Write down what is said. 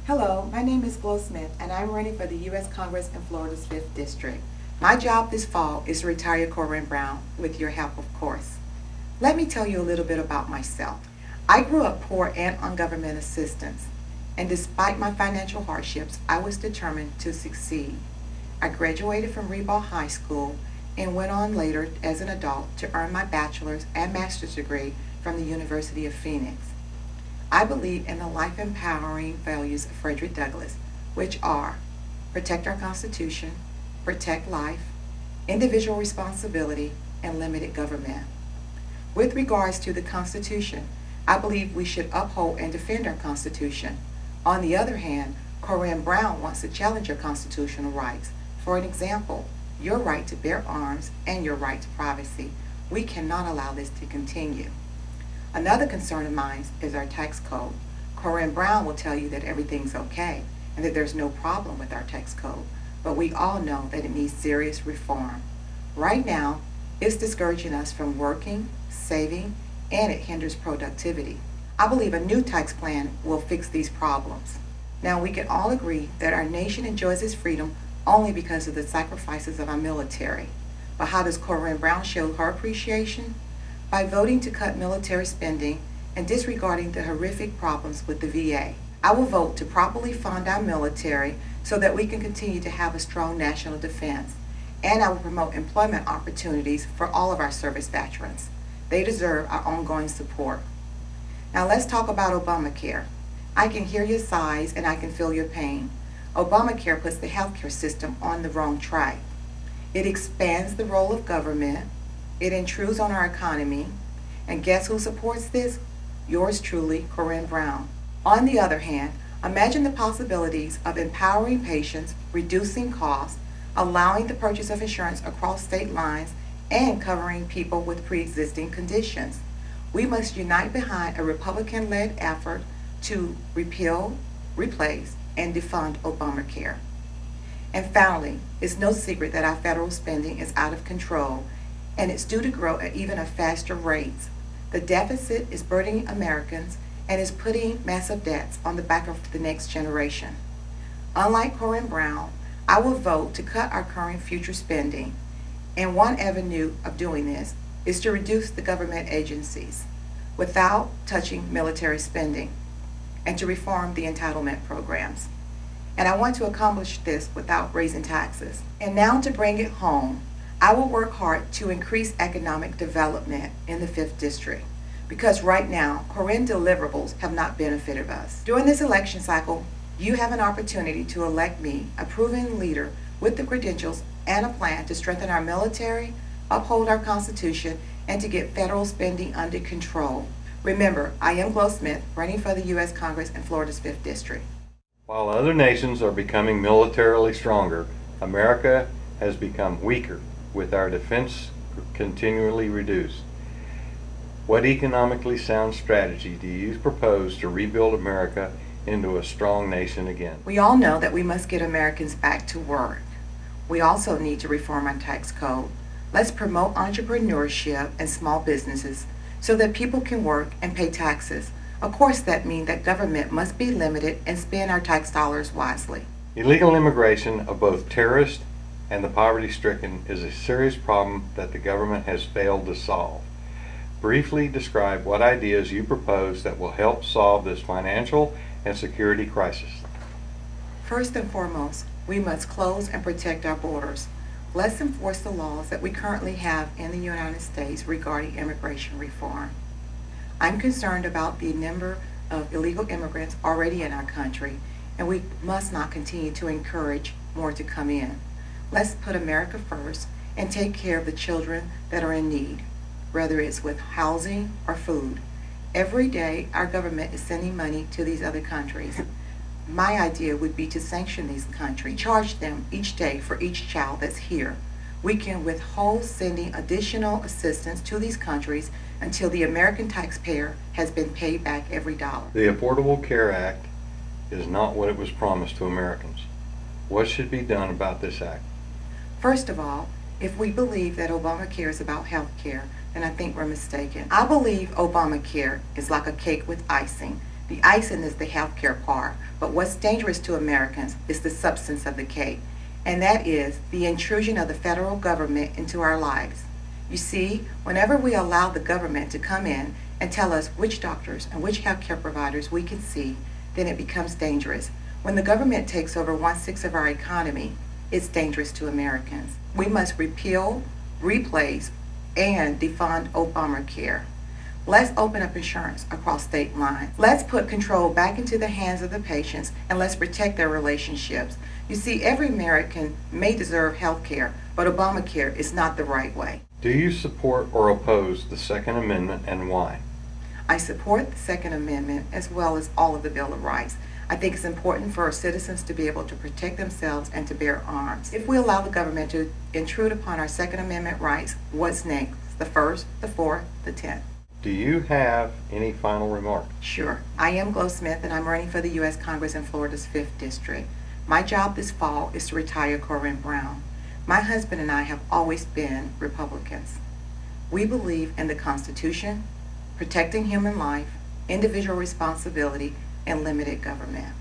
Hello, my name is Flo Smith, and I'm running for the U.S. Congress in Florida's 5th District. My job this fall is to retire Corinne Brown, with your help, of course. Let me tell you a little bit about myself. I grew up poor and on government assistance, and despite my financial hardships, I was determined to succeed. I graduated from Reebok High School and went on later as an adult to earn my bachelor's and master's degree from the University of Phoenix. I believe in the life-empowering values of Frederick Douglass, which are protect our Constitution, protect life, individual responsibility, and limited government. With regards to the Constitution, I believe we should uphold and defend our Constitution. On the other hand, Corinne Brown wants to challenge your constitutional rights. For an example, your right to bear arms and your right to privacy. We cannot allow this to continue. Another concern of mine is our tax code. Corinne Brown will tell you that everything's okay and that there's no problem with our tax code, but we all know that it needs serious reform. Right now, it's discouraging us from working, saving, and it hinders productivity. I believe a new tax plan will fix these problems. Now, we can all agree that our nation enjoys its freedom only because of the sacrifices of our military. But how does Corinne Brown show her appreciation? By voting to cut military spending and disregarding the horrific problems with the VA. I will vote to properly fund our military so that we can continue to have a strong national defense. And I will promote employment opportunities for all of our service veterans. They deserve our ongoing support. Now let's talk about Obamacare. I can hear your sighs and I can feel your pain. Obamacare puts the healthcare system on the wrong track. It expands the role of government. It intrudes on our economy, and guess who supports this? Yours truly, Corinne Brown. On the other hand, imagine the possibilities of empowering patients, reducing costs, allowing the purchase of insurance across state lines, and covering people with pre-existing conditions. We must unite behind a Republican-led effort to repeal, replace, and defund Obamacare. And finally, it's no secret that our federal spending is out of control, and it's due to grow at even a faster rate. The deficit is burdening Americans and is putting massive debts on the back of the next generation. Unlike Corinne Brown, I will vote to cut our current future spending, and one avenue of doing this is to reduce the government agencies without touching military spending, and to reform the entitlement programs. And I want to accomplish this without raising taxes. And now to bring it home, I will work hard to increase economic development in the 5th District, because right now, Corinne deliverables have not benefited us. During this election cycle, you have an opportunity to elect me, a proven leader with the credentials and a plan to strengthen our military, uphold our Constitution, and to get federal spending under control. Remember, I am Flo Smith, running for the U.S. Congress in Florida's 5th District. While other nations are becoming militarily stronger, America has become weaker, with our defense continually reduced. What economically sound strategy do you propose to rebuild America into a strong nation again? We all know that we must get Americans back to work. We also need to reform our tax code. Let's promote entrepreneurship and small businesses so that people can work and pay taxes. Of course, that means that government must be limited and spend our tax dollars wisely. Illegal immigration of both terrorists and the poverty-stricken is a serious problem that the government has failed to solve. Briefly describe what ideas you propose that will help solve this financial and security crisis. First and foremost, we must close and protect our borders. Let's enforce the laws that we currently have in the United States regarding immigration reform. I'm concerned about the number of illegal immigrants already in our country, and we must not continue to encourage more to come in. Let's put America first and take care of the children that are in need, whether it's with housing or food. Every day, our government is sending money to these other countries. My idea would be to sanction these countries, charge them each day for each child that's here. We can withhold sending additional assistance to these countries until the American taxpayer has been paid back every dollar. The Affordable Care Act is not what it was promised to Americans. What should be done about this act? First of all, if we believe that Obamacare is about health care, then I think we're mistaken. I believe Obamacare is like a cake with icing. The icing is the healthcare part, but what's dangerous to Americans is the substance of the cake, and that is the intrusion of the federal government into our lives. You see, whenever we allow the government to come in and tell us which doctors and which healthcare providers we can see, then it becomes dangerous. When the government takes over 1/6 of our economy, it's dangerous to Americans. We must repeal, replace, and defund Obamacare. Let's open up insurance across state lines. Let's put control back into the hands of the patients, and let's protect their relationships. You see, every American may deserve health care, but Obamacare is not the right way. Do you support or oppose the Second Amendment, and why? I support the Second Amendment as well as all of the Bill of Rights. I think it's important for our citizens to be able to protect themselves and to bear arms. If we allow the government to intrude upon our Second Amendment rights, what's next? The first, the fourth, the 10th. Do you have any final remarks? Sure. I am Glo Smith, and I'm running for the U.S. Congress in Florida's 5th District. My job this fall is to retire Corinne Brown. My husband and I have always been Republicans. We believe in the Constitution, protecting human life, individual responsibility, and limited government.